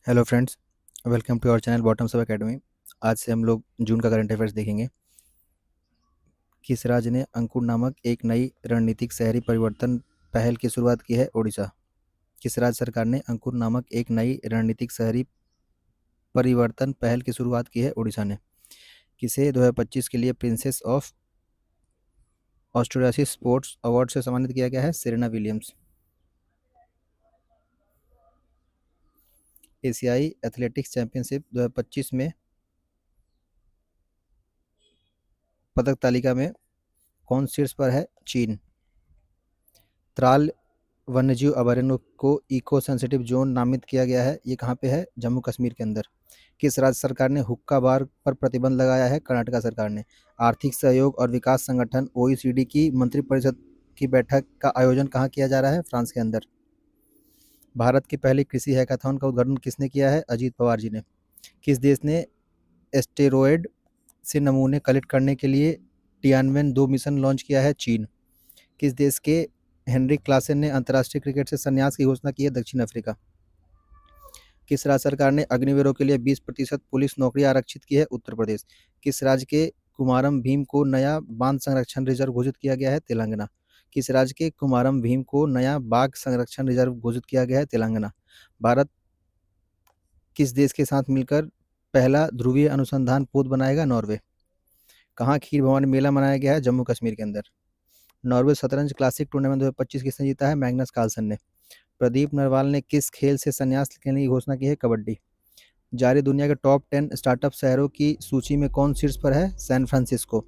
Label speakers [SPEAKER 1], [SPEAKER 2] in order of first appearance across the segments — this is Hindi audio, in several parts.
[SPEAKER 1] Hello friends, welcome to our channel Bottoms Up Academy. आज से हम लोग जून का करंट अफेयर्स देखेंगे। किस राज्य ने अंकुर नामक एक नई रणनीतिक शहरी परिवर्तन पहल की शुरुआत की है? ओडिशा। किस राज्य सरकार ने अंकुर नामक एक नई रणनीतिक शहरी परिवर्तन पहल की शुरुआत की है? ओडिशा ने। किसे 2025 के लिए प्रिंसेस ऑफ ऑस्ट्रेलियासी स्पोर्ट्स अवार्ड से सम्मानित किया गया है? Serena Williams. एशियाई एथलेटिक्स चैंपियनशिप 2025 में पदक तालिका में कौन शीर्ष पर है? चीन। त्राल वन्यजीव अभयारण्य को इको सेंसिटिव जोन नामित किया गया है। ये कहाँ पे है? जम्मू कश्मीर के अंदर। किस राज्य सरकार ने हुक्का बार पर प्रतिबंध लगाया है? कर्नाटक सरकार ने। आर्थिक सहयोग और विकास संगठन ओईसीडी की मंत्रिपरिषद की बैठक का आयोजन कहाँ किया जा रहा है? फ्रांस के अंदर। भारत की पहली कृषि हैकाथॉन का उद्घाटन किसने किया है? अजीत पवार जी ने। किस देश ने एस्टेरॉयड से नमूने कलेक्ट करने के लिए टियानवेन 2 मिशन लॉन्च किया है? चीन। किस देश के हेनरिक क्लासन ने अंतर्राष्ट्रीय क्रिकेट से संन्यास की घोषणा की है? दक्षिण अफ्रीका। किस राज्य सरकार ने अग्निवीरों के लिए 20% पुलिस नौकरी आरक्षित की है? उत्तर प्रदेश। किस राज्य के कुमारम भीम को नया बांध संरक्षण रिजर्व घोषित किया गया है? तेलंगाना। किस राज्य के कुमारम भीम को नया बाघ संरक्षण रिजर्व घोषित किया गया है? तेलंगाना। भारत किस देश के साथ मिलकर पहला ध्रुवीय अनुसंधान पोत बनाएगा? नॉर्वे। कहाँ खीर भवानी मेला मनाया गया है? जम्मू कश्मीर के अंदर। नॉर्वे शतरंज क्लासिक टूर्नामेंट 2025 किसने जीता है? मैग्नस कार्लसन ने। प्रदीप नरवाल ने किस खेल से संन्यास लेने की घोषणा की है? कबड्डी। जारी दुनिया के टॉप 10 स्टार्टअप शहरों की सूची में कौन शीर्ष पर है? San Francisco.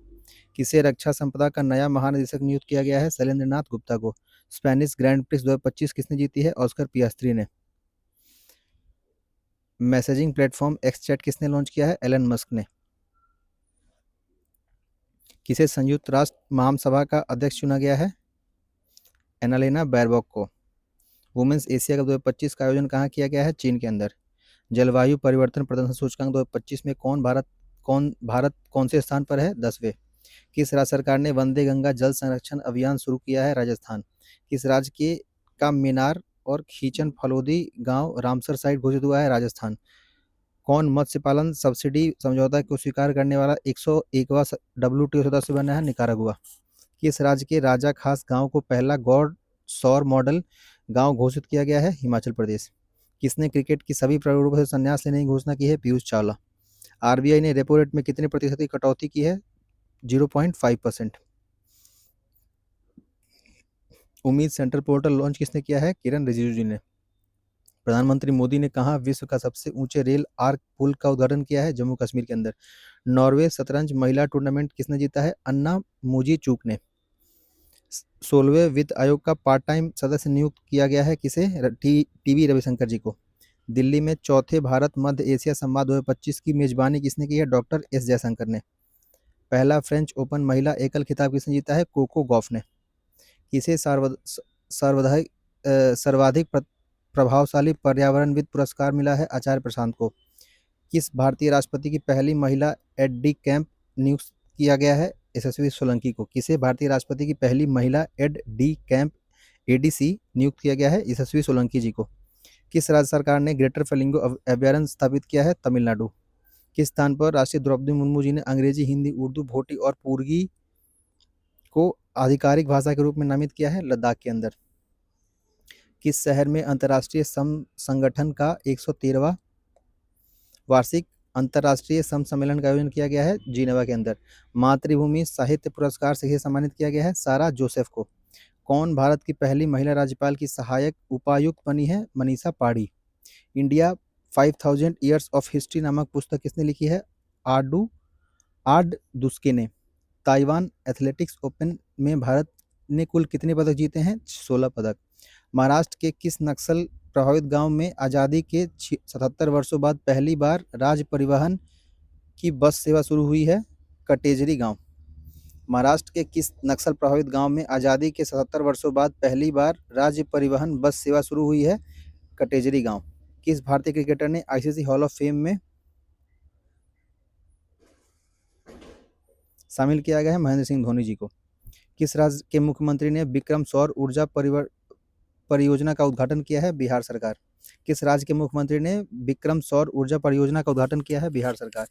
[SPEAKER 1] किसे रक्षा संपदा का नया महानिदेशक नियुक्त किया गया है? शैलेंद्र नाथ गुप्ता को। स्पेनिश ग्रैंड प्रिक्स 2025 किसने जीती है? ऑस्कर पियास्त्री ने। मैसेजिंग प्लेटफॉर्म एक्स चैट किसने लॉन्च किया है? एलन मस्क ने। किसे संयुक्त राष्ट्र महासभा का अध्यक्ष चुना गया है? एनालिना बैरबॉक को। वुमेन्स एशिया कप 2025 का आयोजन कहाँ किया गया है? चीन के अंदर। जलवायु परिवर्तन प्रदर्शन सूचकांक 2025 में भारत कौन से स्थान पर है? 10वें। किस राज्य सरकार ने वंदे गंगा जल संरक्षण अभियान शुरू किया है? राजस्थान। किस राज्य के का मीनार और खींचन फलोदी गांव रामसर साइट घोषित हुआ है? राजस्थान। कौन मत्स्य पालन सब्सिडी समझौता को स्वीकार करने वाला 101वां WTO सदस्य बना है? निकारागुआ। किस राज्य के राजा खास गांव को पहला गौड़ सौर मॉडल गांव घोषित किया गया है? हिमाचल प्रदेश। किसने क्रिकेट की सभी प्रारूपों से संन्यास लेने की घोषणा की है? पीयूष चावला। आरबीआई ने रेपो रेट में कितने प्रतिशत की कटौती की है? 0.5%। उम्मीद सेंटर पोर्टल लॉन्च किसने किया है? किरण रिजिजू जी ने। प्रधानमंत्री मोदी ने कहा विश्व का सबसे ऊंचे रेल आर्क पुल का उद्घाटन किया है? जम्मू कश्मीर के अंदर। नॉर्वे शतरंज महिला टूर्नामेंट किसने जीता है? अन्ना मूजी चूक ने। 16वें वित्त आयोग का पार्ट टाइम सदस्य नियुक्त किया गया है? किसे? टीवी रविशंकर जी को। दिल्ली में चौथे भारत मध्य एशिया संवाद 2025 की मेजबानी किसने की है? डॉक्टर एस जयशंकर ने। पहला फ्रेंच ओपन महिला एकल खिताब किसने जीता है? कोको गॉफ ने। किसे सर्वाधिक प्रभावशाली पर्यावरणविद पुरस्कार मिला है? आचार्य प्रशांत को। किस भारतीय राष्ट्रपति की पहली महिला एड कैंप नियुक्त किया गया है? यशस्वी सोलंकी को। किसे भारतीय राष्ट्रपति की पहली महिला कैंप एडीसी नियुक्त किया गया है? यशस्वी सोलंकी जी को। किस राज्य सरकार ने ग्रेटर फ्लेमिंगो अभयारण्य स्थापित किया है? तमिलनाडु। किस स्थान पर राष्ट्रीय द्रौपदी मुर्मू जी ने अंग्रेजी, हिंदी, उर्दू, भोटी और पूर्वी को आधिकारिक भाषा के रूप में नामित किया है? लद्दाख के अंदर। किस शहर में अंतर्राष्ट्रीय सम संगठन का 113वां वार्षिक अंतर्राष्ट्रीय सम सम्मेलन का आयोजन किया गया है? जिनेवा के अंदर। मातृभूमि साहित्य पुरस्कार से सम्मानित किया गया है? सारा जोसेफ को। कौन भारत की पहली महिला राज्यपाल की सहायक उपायुक्त बनी है? मनीषा पाड़ी। इंडिया 5000 ईयर्स ऑफ हिस्ट्री नामक पुस्तक किसने लिखी है? आडू आड दुस्के ने। ताइवान एथलेटिक्स ओपन में भारत ने कुल कितने पदक जीते हैं? 16 पदक। महाराष्ट्र के किस नक्सल प्रभावित गांव में आज़ादी के 77 वर्षों बाद पहली बार राज्य परिवहन की बस सेवा शुरू हुई है? कटेजरी गांव। महाराष्ट्र के किस नक्सल प्रभावित गांव में आज़ादी के 77 वर्षों बाद पहली बार राज्य परिवहन बस सेवा शुरू हुई है? कटेजरी गांव। किस भारतीय क्रिकेटर ने आईसीसी हॉल ऑफ फेम में शामिल किया गया है? महेंद्र सिंह धोनी जी को। किस राज्य के मुख्यमंत्री ने विक्रम सौर ऊर्जा परियोजना का उद्घाटन किया है? बिहार सरकार। किस राज्य के मुख्यमंत्री ने विक्रम सौर ऊर्जा परियोजना का उद्घाटन किया है? बिहार सरकार।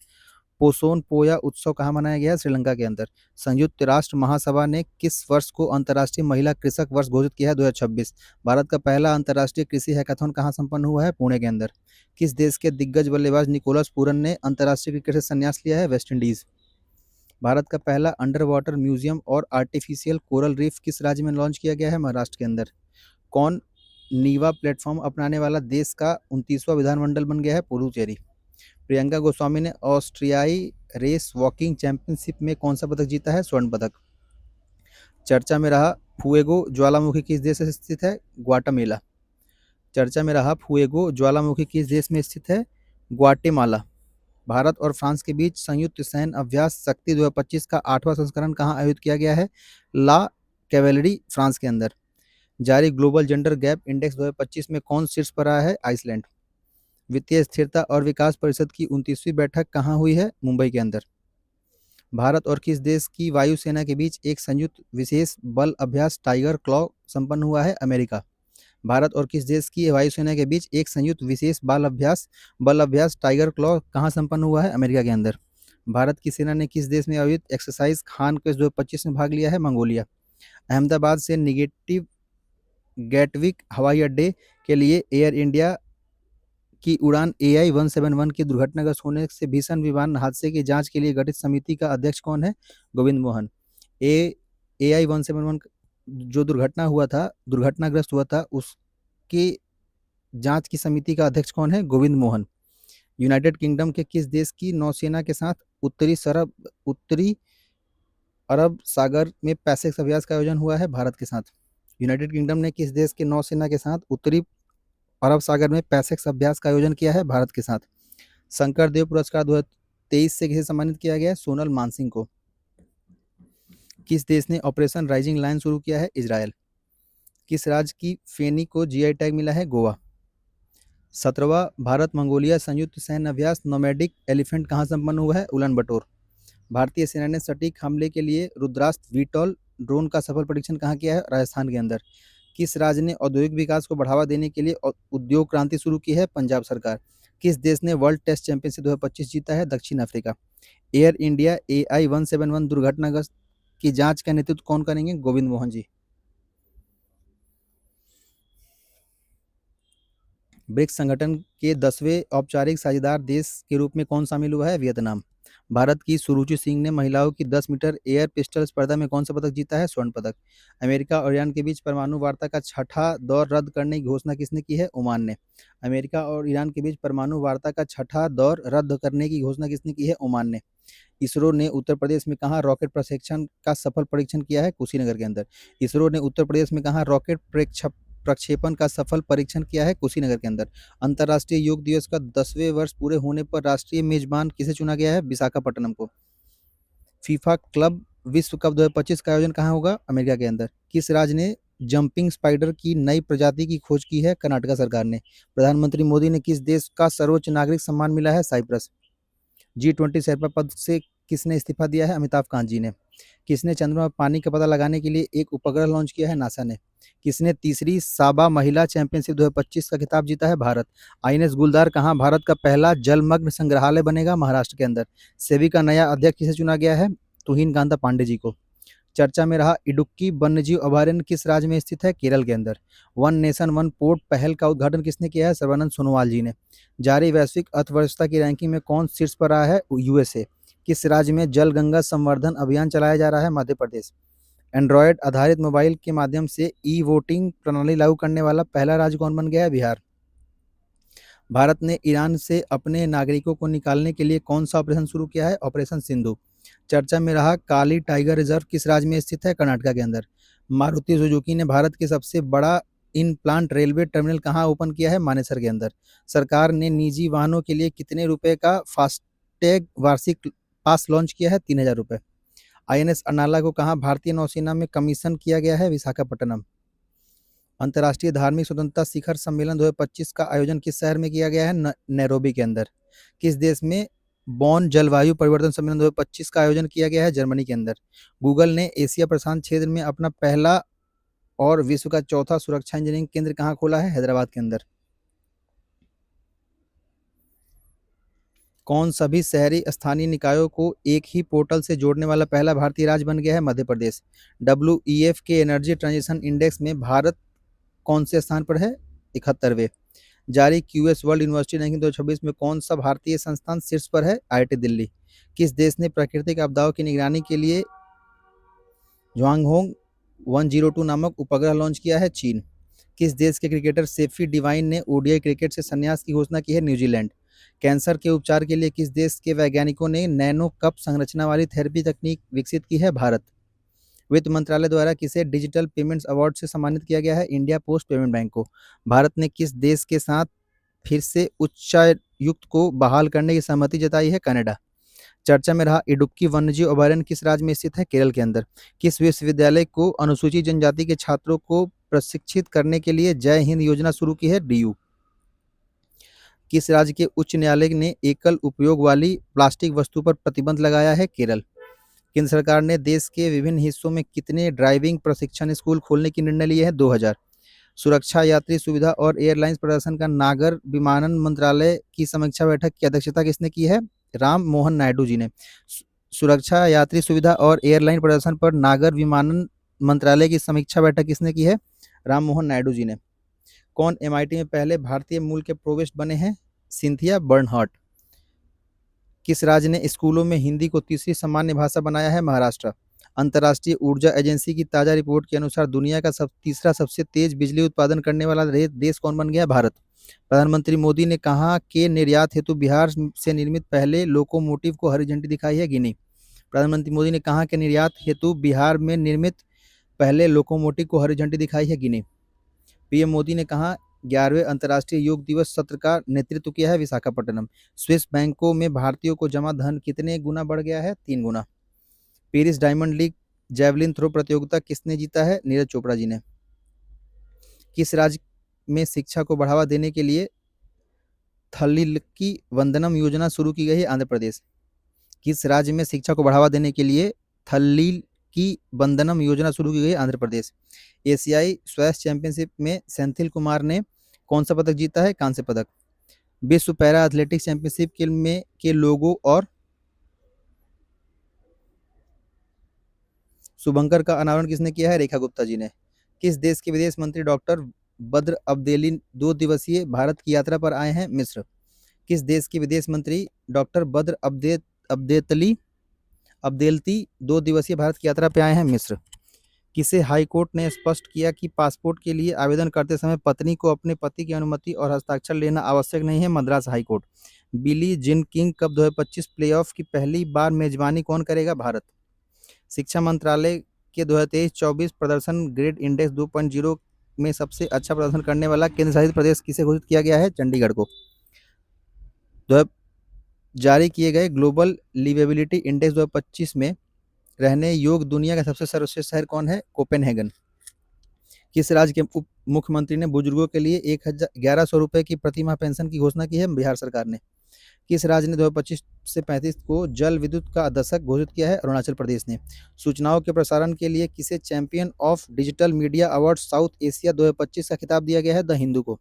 [SPEAKER 1] पोसोन पोया उत्सव कहाँ मनाया गया है? श्रीलंका के अंदर। संयुक्त राष्ट्र महासभा ने किस वर्ष को अंतर्राष्ट्रीय महिला कृषक वर्ष घोषित किया है? 2026। भारत का पहला अंतर्राष्ट्रीय कृषि हैकाथन कहाँ संपन्न हुआ है? पुणे के अंदर। किस देश के दिग्गज बल्लेबाज निकोलस पूरन ने अंतर्राष्ट्रीय क्रिकेट से संन्यास लिया है? West Indies. भारत का पहला अंडर वाटर म्यूजियम और आर्टिफिशियल कोरल रीफ किस राज्य में लॉन्च किया गया है? महाराष्ट्र के अंदर। कौन नीवा प्लेटफॉर्म अपनाने वाला देश का 29वां विधानमंडल बन गया है? पुडुचेरी। प्रियंका गोस्वामी ने ऑस्ट्रियाई रेस वॉकिंग चैंपियनशिप में कौन सा पदक जीता है? स्वर्ण पदक। चर्चा में रहा फुएगो ज्वालामुखी किस देश में स्थित है? ग्वाटेमाला। चर्चा में रहा फुएगो ज्वालामुखी किस देश में स्थित है? ग्वाटेमाला। भारत और फ्रांस के बीच संयुक्त सैन्य अभ्यास शक्ति 2025 का 8वां संस्करण कहाँ आयोजित किया गया है? ला कैवेलरी, फ्रांस के अंदर। जारी ग्लोबल जेंडर गैप इंडेक्स 2025 में कौन शीर्ष पर रहा है? आइसलैंड। वित्तीय स्थिरता और विकास परिषद की 29वीं बैठक कहाँ हुई है? मुंबई के अंदर। भारत और किस देश की वायुसेना के बीच एक संयुक्त विशेष बल अभ्यास टाइगर क्लॉ संपन्न हुआ है? अमेरिका। भारत और किस देश की वायुसेना के बीच एक संयुक्त विशेष बल अभ्यास टाइगर क्लॉ कहाँ संपन्न हुआ है? अमेरिका के अंदर। भारत की सेना ने किस देश में आयोजित एक्सरसाइज खान क्वेस्ट 2025 में भाग लिया है? मंगोलिया। अहमदाबाद से निगेटिव गैटविक हवाई अड्डे के लिए एयर इंडिया की उड़ान AI 171 की दुर्घटनाग्रस्त होने से भीषण विमान हादसे की जांच के लिए गठित समिति का अध्यक्ष कौन है? गोविंद मोहन। AI 171 जो दुर्घटनाग्रस्त हुआ था, उसकी जांच की समिति का अध्यक्ष कौन है? गोविंद मोहन। यूनाइटेड किंगडम के किस देश की नौसेना के साथ उत्तरी अरब सागर में पैसेक्स अभ्यास का आयोजन हुआ है? भारत के साथ। यूनाइटेड किंगडम ने किस देश के नौसेना के साथ उत्तरी अरब सागर में पैसेक्स अभ्यास का आयोजन किया है? भारत के साथ। शंकर देव पुरस्कार 2023 से किसे सम्मानित किया गया है? सोनल मानसिंह को। किस देश ने ऑपरेशन राइजिंग लायन शुरू किया है? इजरायल। किस राज्य की फेनी को GI टैग मिला है? गोवा। 17वां भारत मंगोलिया संयुक्त सैन्य अभ्यास नोमैडिक एलिफेंट कहाँ संपन्न हुआ है? उलन बटोर। भारतीय सेना ने सटीक हमले के लिए रुद्रास्त्र वीटॉल ड्रोन का सफल परीक्षण कहाँ किया है? राजस्थान के अंदर। किस राज्य ने औद्योगिक विकास को बढ़ावा देने के लिए उद्योग क्रांति शुरू की है? पंजाब सरकार। किस देश ने वर्ल्ड टेस्ट चैंपियनशिप 2025 जीता है? दक्षिण अफ्रीका। एयर इंडिया AI 171 दुर्घटनाग्रस्त की जांच का नेतृत्व कौन करेंगे? गोविंद मोहन जी। ब्रिक्स संगठन के 10वें औपचारिक साझेदार देश के रूप में कौन शामिल हुआ है? वियतनाम। भारत की सुरुचि सिंह ने महिलाओं की 10 मीटर एयर पिस्टल स्पर्धा में कौन सा पदक जीता है? स्वर्ण पदक। अमेरिका और ईरान के बीच परमाणु वार्ता का छठा दौर रद्द करने की घोषणा किसने की है? ओमान ने। अमेरिका और ईरान के बीच परमाणु वार्ता का छठा दौर रद्द करने की घोषणा किसने की है? ओमान ने। इसरो ने उत्तर प्रदेश में कहाँ रॉकेट प्रशिक्षण का सफल परीक्षण किया है? कुशीनगर के अंदर। इसरो ने उत्तर प्रदेश में कहाँ रॉकेट प्रक्षेपण का सफल परीक्षण किया है? कुशीनगर के अंदर। अंतर्राष्ट्रीय योग दिवस का 10वें वर्ष पूरे होने पर राष्ट्रीय मेजबान किसे चुना गया है? विशाखापट्टनम को। फीफा क्लब विश्व कप 2025 का आयोजन कहाँ होगा? अमेरिका के अंदर। किस राज्य ने जंपिंग स्पाइडर की नई प्रजाति की खोज की है? कर्नाटक सरकार ने। प्रधानमंत्री मोदी ने किस देश का सर्वोच्च नागरिक सम्मान मिला है? साइप्रस। G20 शेरपा पद से किसने इस्तीफा दिया है? अमिताभ कांत जी ने। किसने चंद्रमा पर पानी का पता लगाने के लिए एक उपग्रह लॉन्च किया है? नासा ने। किसने तीसरी साबा महिला चैंपियनशिप 2025 का खिताब जीता है? भारत। INS गुलदार कहाँ भारत का पहला जलमग्न संग्रहालय बनेगा? महाराष्ट्र के अंदर। सेबी का नया अध्यक्ष किसे चुना गया है? तुहिन कांता पांडे जी को। चर्चा में रहा इडुक्की वन्यजीव अभयारण्य किस राज्य में स्थित है? केरल के अंदर। वन नेशन वन पोर्ट पहल का उद्घाटन किसने किया है? सर्बानंद सोनोवाल जी ने। जारी वैश्विक अर्थव्यवस्था की रैंकिंग में कौन शीर्ष पर रहा है? USA। किस राज्य में जल गंगा संवर्धन अभियान चलाया जा रहा है? मध्य प्रदेश। एंड्रॉयड आधारित मोबाइल के माध्यम से ई-वोटिंग प्रणाली लागू करने वाला पहला राज्य कौन बन गया है? बिहार। भारत ने ईरान से अपने नागरिकों को निकालने के लिए कौन सा ऑपरेशन शुरू किया है? ऑपरेशन सिंधु। चर्चा में रहा काली टाइगर रिजर्व किस राज्य में स्थित है? कर्नाटक के अंदर। मारुति सुजुकी ने भारत के सबसे बड़ा इन प्लांट रेलवे टर्मिनल कहाँ ओपन किया है? मानेसर के अंदर। सरकार ने निजी वाहनों के लिए कितने रुपए का फास्टैग वार्षिक पास लॉन्च किया है? 3000 रुपये। INS अर्नाला को कहाँ भारतीय नौसेना में कमीशन किया गया है? विशाखापट्टनम। अंतर्राष्ट्रीय धार्मिक स्वतंत्रता शिखर सम्मेलन 2025 का आयोजन किस शहर में किया गया है? नैरोबी के अंदर। किस देश में बॉन जलवायु परिवर्तन सम्मेलन 2025 का आयोजन किया गया है? जर्मनी के अंदर। गूगल ने एशिया प्रशांत क्षेत्र में अपना पहला और विश्व का चौथा सुरक्षा इंजीनियरिंग केंद्र कहाँ खोला है? हैदराबाद के अंदर। कौन सभी शहरी स्थानीय निकायों को एक ही पोर्टल से जोड़ने वाला पहला भारतीय राज्य बन गया है? मध्य प्रदेश। WEF के एनर्जी ट्रांजिशन इंडेक्स में भारत कौन से स्थान पर है? 71वें। जारी क्यूएस वर्ल्ड यूनिवर्सिटी रैंकिंग 2026 में कौन सा भारतीय संस्थान शीर्ष पर है? IIT दिल्ली। किस देश ने प्राकृतिक आपदाओं की निगरानी के लिए ह्वांगहोंग 102 नामक उपग्रह लॉन्च किया है? चीन। किस देश के क्रिकेटर सेफी डिवाइन ने ओडीआई क्रिकेट से संन्यास की घोषणा की है? न्यूजीलैंड। कैंसर के उपचार के लिए किस देश के वैज्ञानिकों ने नैनो कप संरचना वाली थेरेपी तकनीक विकसित की है? भारत। वित्त मंत्रालय द्वारा किसे डिजिटल पेमेंट्स अवार्ड से सम्मानित किया गया है? इंडिया पोस्ट पेमेंट बैंक को। भारत ने किस देश के साथ फिर से उच्चायुक्त को बहाल करने की सहमति जताई है? कनाडा। चर्चा में रहा इडुक्की वन्यजीव अभयारण्य किस राज्य में स्थित है? केरल के अंदर। किस विश्वविद्यालय को अनुसूचित जनजाति के छात्रों को प्रशिक्षित करने के लिए जय हिंद योजना शुरू की है? डीयू। किस राज्य के उच्च न्यायालय ने एकल उपयोग वाली प्लास्टिक वस्तु पर प्रतिबंध लगाया है? केरल। केंद्र सरकार ने देश के विभिन्न हिस्सों में कितने ड्राइविंग प्रशिक्षण स्कूल खोलने की निर्णय लिए हैं? 2000। सुरक्षा, यात्री सुविधा और एयरलाइंस प्रदर्शन का नागर विमानन मंत्रालय की समीक्षा बैठक की अध्यक्षता किसने की है? राम मोहन नायडू जी ने। सुरक्षा, यात्री सुविधा और एयरलाइन प्रदर्शन पर नागर विमानन मंत्रालय की समीक्षा बैठक किसने की है? राम मोहन नायडू जी ने। कौन MIT में पहले भारतीय मूल के प्रोवेस्ट बने हैं? Cynthia Bernhard. किस राज्य ने स्कूलों में हिंदी को तीसरी सामान्य भाषा बनाया है? महाराष्ट्र। अंतर्राष्ट्रीय ऊर्जा एजेंसी की ताजा रिपोर्ट के अनुसार दुनिया का तीसरा सबसे तेज बिजली उत्पादन करने वाला देश कौन बन गया? भारत। प्रधानमंत्री मोदी ने कहा कि निर्यात हेतु बिहार से निर्मित पहले लोकोमोटिव को हरी झंडी दिखाई है? गिनी। प्रधानमंत्री मोदी ने कहा कि निर्यात हेतु बिहार में निर्मित पहले लोकोमोटिव को हरी झंडी दिखाई है? गिनी। पीएम मोदी ने कहा 11वें अंतर्राष्ट्रीय योग दिवस सत्र का नेतृत्व किया है? विशाखापट्टनम। स्विस बैंकों में भारतीयों को जमा धन कितने गुना बढ़ गया है? 3 गुना। Paris Diamond League javelin throw प्रतियोगिता किसने जीता है? नीरज चोपड़ा जी ने। किस राज्य में शिक्षा को बढ़ावा देने के लिए थल्लीकी वंदनम योजना शुरू की गई है? आंध्र प्रदेश। किस राज्य में शिक्षा को बढ़ावा देने के लिए थल्लीकी वंदनम योजना शुरू की गई? आंध्र प्रदेश। एशियाई स्क्वैश चैंपियनशिप में सेंथिल कुमार ने कौन सा पदक जीता है? कांस्य पदक। विश्व पैरा एथलेटिक्स चैंपियनशिप के लोगो और शुभंकर का अनावरण किसने किया है? रेखा गुप्ता जी ने। किस देश के विदेश मंत्री डॉक्टर बद्र अब्देली 2 दिवसीय भारत की यात्रा पर आए हैं? मिस्र। किस देश के विदेश मंत्री डॉक्टर बद्र अब्देलती 2 दिवसीय भारत की यात्रा पर आए हैं? मिस्र। किसे हाई कोर्ट ने स्पष्ट किया कि पासपोर्ट के लिए आवेदन करते समय पत्नी को अपने पति की अनुमति और हस्ताक्षर लेना आवश्यक नहीं है? Madras high court. Billie Jean King Cup 2025 playoff की पहली बार मेजबानी कौन करेगा? भारत। शिक्षा मंत्रालय के 2023-24 प्रदर्शन ग्रेड इंडेक्स 2.0 में सबसे अच्छा प्रदर्शन करने वाला केंद्र शासित प्रदेश किसे घोषित किया गया है? चंडीगढ़ को। जारी किए गए ग्लोबल लिवेबिलिटी इंडेक्स 2025 में रहने योग्य दुनिया का सबसे सर्वश्रेष्ठ शहर कौन है? कोपेनहेगन। किस राज्य के उप मुख्यमंत्री ने बुजुर्गों के लिए 1100 रुपए की प्रतिमाह पेंशन की घोषणा की है? बिहार सरकार ने। किस राज्य ने 2025 से 35 को जल विद्युत का दशक घोषित किया है? अरुणाचल प्रदेश ने। सूचनाओं के प्रसारण के लिए किसे champion of digital media award south Asia 2025 का खिताब दिया गया है? द हिंदू को।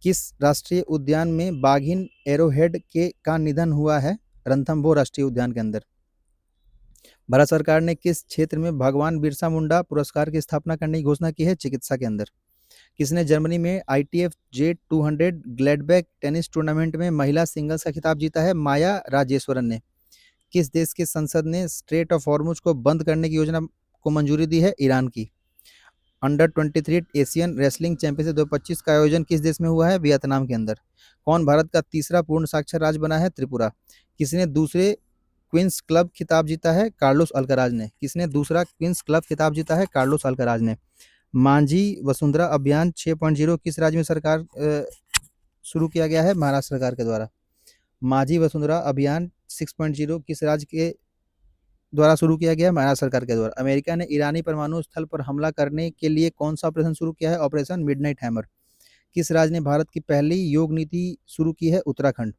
[SPEAKER 1] किस राष्ट्रीय उद्यान में बाघिन एरोहेड का निधन हुआ है? रणथंभौर राष्ट्रीय उद्यान के अंदर। भारत सरकार ने किस क्षेत्र में भगवान बिरसा मुंडा पुरस्कार की स्थापना करने की घोषणा की है? चिकित्सा के अंदर। किसने जर्मनी में ITF J200 Gladbach tennis tournament में महिला सिंगल्स का खिताब जीता है? माया राजेश्वरन ने। किस देश की संसद ने स्ट्रेट ऑफ हॉर्मुज को बंद करने की योजना को मंजूरी दी है? ईरान की। अंडर 23 एशियन रेसलिंग चैंपियनशिप 2025 का आयोजन किस देश में हुआ है? वियतनाम के अंदर। कौन भारत का तीसरा पूर्ण साक्षर राज्य बना है? त्रिपुरा। किसने दूसरे क्वींस क्लब खिताब जीता है? कार्लोस अल्कराज ने। किसने दूसरा क्वींस क्लब खिताब जीता है? कार्लोस अल्कराज ने। मांझी वसुंधरा अभियान 6.0 किस राज्य में सरकार शुरू किया गया है? महाराष्ट्र सरकार के द्वारा। मांझी वसुंधरा अभियान 6.0 किस राज्य के द्वारा शुरू किया गया? महाराष्ट्र सरकार के द्वारा। अमेरिका ने ईरानी परमाणु स्थल पर हमला करने के लिए कौन सा ऑपरेशन शुरू किया है? Operation midnight hammer. किस राज्य ने भारत की पहली योग नीति शुरू की है? उत्तराखंड।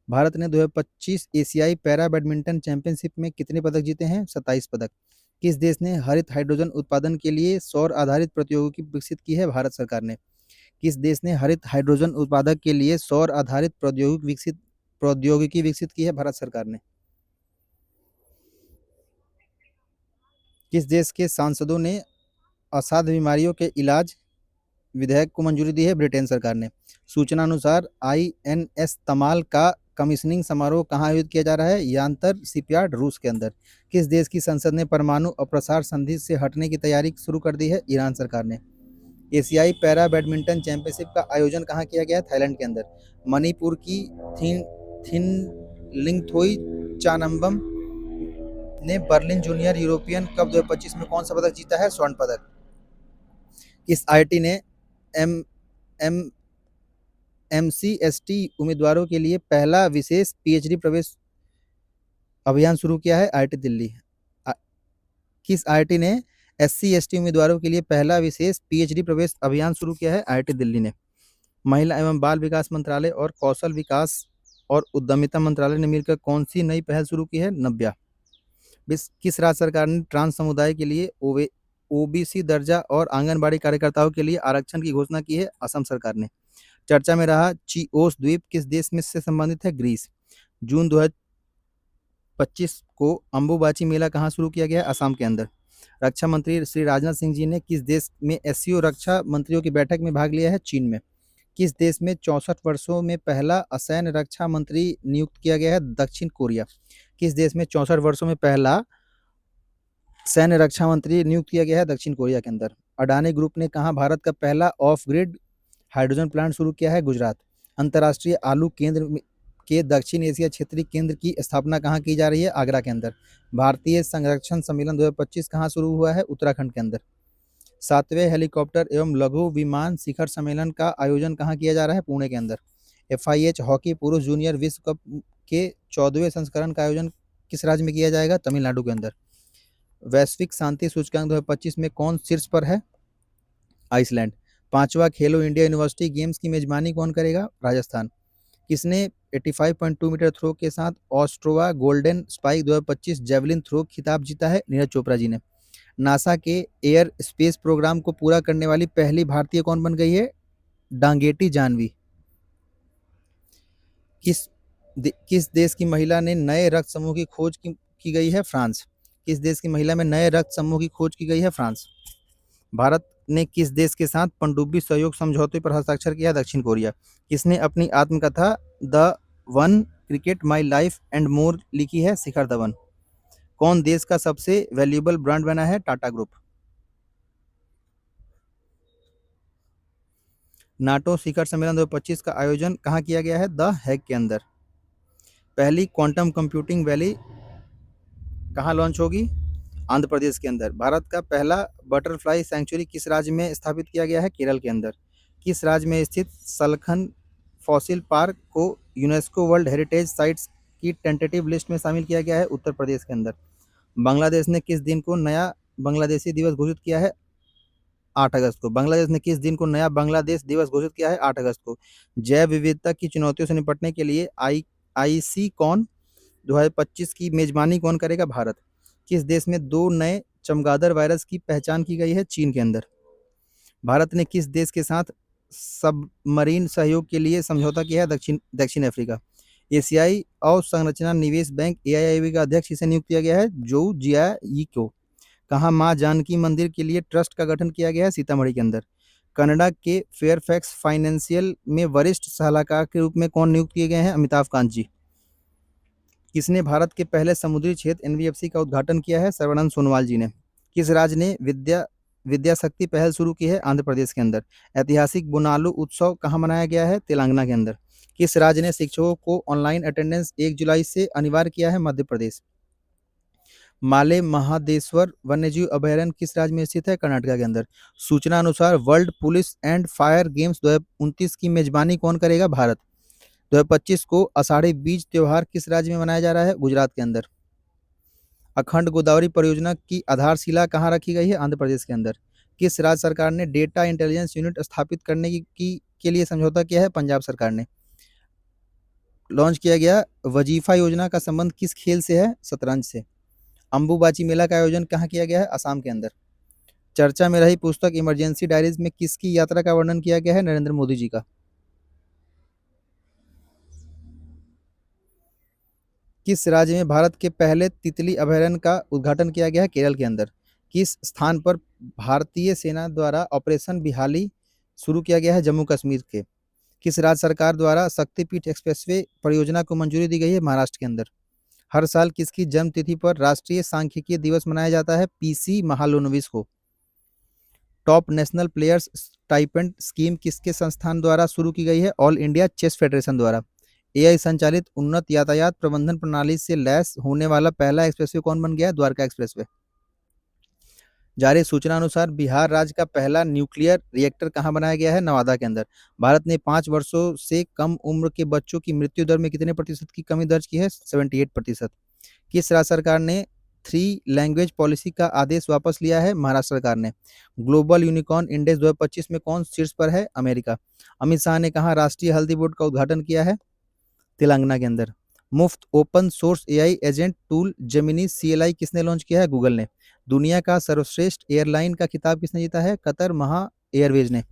[SPEAKER 1] भारत ने 2025 एशियाई पैरा बैडमिंटन चैंपियनशिप में कितने पदक जीते हैं? 27 पदक। किस देश ने हरित हाइड्रोजन उत्पादन के लिए सौर आधारित प्रौद्योगिकी विकसित की है? भारत सरकार ने। किस देश ने हरित हाइड्रोजन उत्पादक के लिए सौर आधारित प्रौद्योगिकी विकसित प्रौद्योगिकी विकसित की है भारत सरकार ने? किस देश के सांसदों ने असाध्य बीमारियों के इलाज विधेयक को मंजूरी दी है? ब्रिटेन सरकार ने। सूचना अनुसार आईएनएस तमाल का कमीशनिंग समारोह कहाँ आयोजित किया जा रहा है? यांतर शिपयार्ड, रूस के अंदर। किस देश की संसद ने परमाणु अप्रसार संधि से हटने की तैयारी शुरू कर दी है? ईरान सरकार ने। एशियाई पैरा बैडमिंटन चैंपियनशिप का आयोजन कहाँ किया गया है? थाईलैंड के अंदर। मणिपुर की थिन थिनलिंगथोई चानम्बम ने बर्लिन जूनियर यूरोपियन कप 2025 में कौन सा पदक जीता है? स्वर्ण पदक। किस आईआईटी ने एम एम एमसीएसटी उम्मीदवारों के लिए पहला विशेष पीएचडी प्रवेश अभियान शुरू किया है? आईआईटी दिल्ली। किस आईआईटी ने एससी एसटी उम्मीदवारों के लिए पहला विशेष पीएचडी प्रवेश अभियान शुरू किया है? आईआईटी दिल्ली ने। महिला एवं बाल विकास मंत्रालय और कौशल विकास और उद्यमिता मंत्रालय ने मिलकर कौन सी नई पहल शुरू की है? नव्या। किस राज्य सरकार ने ट्रांस समुदाय के लिए ओबीसी दर्जा और आंगनबाड़ी कार्यकर्ताओं के लिए आरक्षण की घोषणा की है? असम सरकार ने। चर्चा में रहा चिओस द्वीप किस देश में से संबंधित है? ग्रीस। जून 2025 को अंबुबाची मेला कहाँ शुरू किया गया है? असम के अंदर। रक्षा मंत्री श्री राजनाथ सिंह जी ने किस देश में एससीओ रक्षा मंत्रियों की बैठक में भाग लिया है? चीन में। किस देश में 64 वर्षों में पहला असैन्य रक्षा मंत्री नियुक्त किया गया है? दक्षिण कोरिया। किस देश में 64 वर्षों में पहला सैन्य रक्षा मंत्री नियुक्त किया गया है? दक्षिण कोरिया के अंदर। अडानी ग्रुप ने कहा भारत का पहला ऑफ ग्रिड हाइड्रोजन प्लांट शुरू किया है? गुजरात। अंतर्राष्ट्रीय आलू केंद्र के दक्षिण एशिया क्षेत्रीय केंद्र की स्थापना कहाँ की जा रही है? आगरा के अंदर। भारतीय संरक्षण सम्मेलन 2025 कहाँ शुरू हुआ है? उत्तराखंड के अंदर। 7वें हेलीकॉप्टर एवं लघु विमान शिखर सम्मेलन का आयोजन कहाँ किया जा रहा है? पुणे के अंदर। FIH हॉकी पुरुष जूनियर विश्व कप के 14वें संस्करण का आयोजन किस राज्य में किया जाएगा? तमिलनाडु के अंदर। वैश्विक शांति सूचकांक 2025 में कौन शीर्ष पर है? आइसलैंड। 5वां खेलो इंडिया यूनिवर्सिटी गेम्स की मेजबानी कौन करेगा? राजस्थान। किसने 85.2 मीटर थ्रो के साथ ऑस्ट्रोवा गोल्डन स्पाइक 2025 जेवलिन थ्रो खिताब जीता है? नीरज चोपड़ा जी ने। नासा के एयर स्पेस प्रोग्राम को पूरा करने वाली पहली भारतीय कौन बन गई है? डांगेटी जानवी। किस देश की महिला ने नए रक्त समूह की खोज की गई है? फ्रांस। किस देश की महिला में नए रक्त समूह की खोज की गई है? फ्रांस। भारत ने किस देश के साथ पनडुब्बी सहयोग समझौते पर हस्ताक्षर किया? दक्षिण कोरिया। किसने अपनी आत्मकथा the one cricket my life and more लिखी है? शिखर धवन। कौन देश का सबसे वैल्यूएबल ब्रांड बना है? टाटा ग्रुप। नाटो शिखर सम्मेलन 2025 का आयोजन कहाँ किया गया है? द हैग के अंदर। पहली क्वांटम कंप्यूटिंग वैली कहाँ लॉन्च होगी? आंध्र प्रदेश के अंदर। भारत का पहला बटरफ्लाई सेंचुरी किस राज्य में स्थापित किया गया है? केरल के अंदर। किस राज्य में स्थित सलखन फॉसिल पार्क को यूनेस्को वर्ल्ड हेरिटेज साइट्स की टेंटेटिव लिस्ट में शामिल किया गया है? उत्तर प्रदेश के अंदर। बांग्लादेश ने किस दिन को नया बांग्लादेशी दिवस घोषित किया है? 8 अगस्त को। बांग्लादेश ने किस दिन को नया बांग्लादेश दिवस घोषित किया है? 8 अगस्त को। जैव विविधता की चुनौतियों से निपटने के लिए आईसीकॉन 2025 की मेजबानी कौन करेगा? भारत। किस देश में 2 नए चमगादड़ वायरस की पहचान की गई है? चीन के अंदर। भारत ने किस देश के साथ सबमरीन सहयोग के लिए समझौता किया है? दक्षिण अफ्रीका। एशियाई अवसंरचना निवेश बैंक AIIB का अध्यक्ष किसे नियुक्त किया गया है? जोउ जियाई को। कहाँ मां जानकी मंदिर के लिए ट्रस्ट का गठन किया गया है? सीतामढ़ी के अंदर। कनाडा के फेयरफैक्स फाइनेंशियल में वरिष्ठ सलाहकार के रूप में कौन नियुक्त किए गए हैं? अमिताभ कांत जी। किसने भारत के पहले समुद्री क्षेत्र NBFC का उद्घाटन किया है? सर्बानंद सोनोवाल जी ने। किस राज्य ने विद्या शक्ति पहल शुरू की है? आंध्र प्रदेश के अंदर। ऐतिहासिक बुनालू उत्सव कहाँ मनाया गया है? तेलंगाना के अंदर। किस राज्य ने शिक्षकों को ऑनलाइन अटेंडेंस 1 जुलाई से अनिवार्य किया है? मध्य प्रदेश। माले महादेश्वर वन्यजीव अभयारण्य किस राज्य में स्थित है? कर्नाटक के अंदर। सूचना अनुसार world police and fire games 2029 की मेजबानी कौन करेगा? भारत। 2025 को आषाढ़ी बीज त्योहार किस राज्य में मनाया जा रहा है? गुजरात के अंदर। अखंड गोदावरी परियोजना की आधारशिला कहाँ रखी गई है? आंध्र प्रदेश के अंदर। किस राज्य सरकार ने डेटा इंटेलिजेंस यूनिट स्थापित करने के लिए समझौता किया है? पंजाब सरकार ने। लॉन्च किया गया वजीफा योजना का संबंध किस खेल से है? शतरंज से। अंबुबाची मेला का आयोजन कहाँ किया गया है? असम के अंदर। चर्चा में रही पुस्तक इमरजेंसी डायरीज में किसकी यात्रा का वर्णन किया गया है? नरेंद्र मोदी जी का। किस राज्य में भारत के पहले तितली अभयारण्य का उद्घाटन किया गया है? केरल के अंदर। किस स्थान पर भारतीय सेना द्वारा ऑपरेशन बिहाली शुरू किया गया है? जम्मू कश्मीर के। किस राज्य सरकार द्वारा शक्तिपीठ एक्सप्रेसवे परियोजना को मंजूरी दी गई है? महाराष्ट्र के अंदर। हर साल किसकी जन्म तिथि पर राष्ट्रीय सांख्यिकीय दिवस मनाया जाता है? पीसी महालनोबिस को। Top national players stipend scheme किसके संस्थान द्वारा शुरू की गई है? ऑल इंडिया चेस फेडरेशन द्वारा। एआई संचालित उन्नत यातायात प्रबंधन प्रणाली से लैस होने वाला पहला एक्सप्रेसवे कौन बन गया? द्वारका एक्सप्रेसवे। जारी सूचना अनुसार बिहार राज्य का पहला न्यूक्लियर रिएक्टर कहाँ बनाया गया है? नवादा के अंदर। भारत ने 5 वर्षों से कम उम्र के बच्चों की मृत्यु दर में कितने प्रतिशत की कमी दर्ज की है? 78%। किस राज्य सरकार ने 3 लैंग्वेज पॉलिसी का आदेश वापस लिया है? महाराष्ट्र सरकार ने। ग्लोबल यूनिकॉर्न इंडेक्स 2025 में कौन शीर्ष पर है? अमेरिका। अमित शाह ने कहा राष्ट्रीय हल्दी बोर्ड का उद्घाटन किया है? तेलंगाना के अंदर। मुफ्त open source AI agent tool Gemini CLI किसने लॉन्च किया है? गूगल ने। दुनिया का सर्वश्रेष्ठ एयरलाइन का खिताब किसने जीता है? कतर महा एयरवेज ने।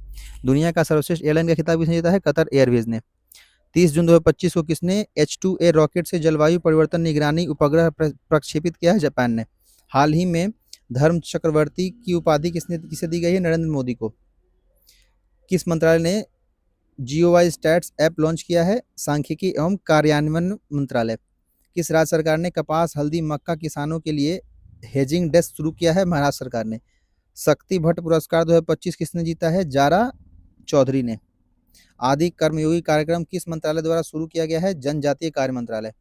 [SPEAKER 1] दुनिया का सर्वश्रेष्ठ एयरलाइन का खिताब किसने जीता है? कतर एयरवेज ने। 30 जून 2025 को किसने H2A रॉकेट से जलवायु परिवर्तन निगरानी उपग्रह प्रक्षेपित किया है? जापान ने। हाल ही में धर्म चक्रवर्ती की उपाधि किसे दी गई है? नरेंद्र मोदी को। किस मंत्रालय ने जीओवाई स्टैट्स ऐप लॉन्च किया है? सांख्यिकी एवं कार्यान्वयन मंत्रालय। किस राज्य सरकार ने कपास हल्दी मक्का किसानों के लिए हेजिंग डेस्क शुरू किया है? महाराष्ट्र सरकार ने। शक्ति भट्ट पुरस्कार 2025 किसने जीता है? जारा चौधरी ने। आदि कर्मयोगी कार्यक्रम किस मंत्रालय द्वारा शुरू किया गया है? जनजातीय कार्य मंत्रालय।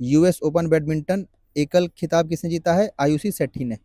[SPEAKER 1] यूएस ओपन बैडमिंटन एकल खिताब किसने जीता है? आयुषी शेट्टी ने।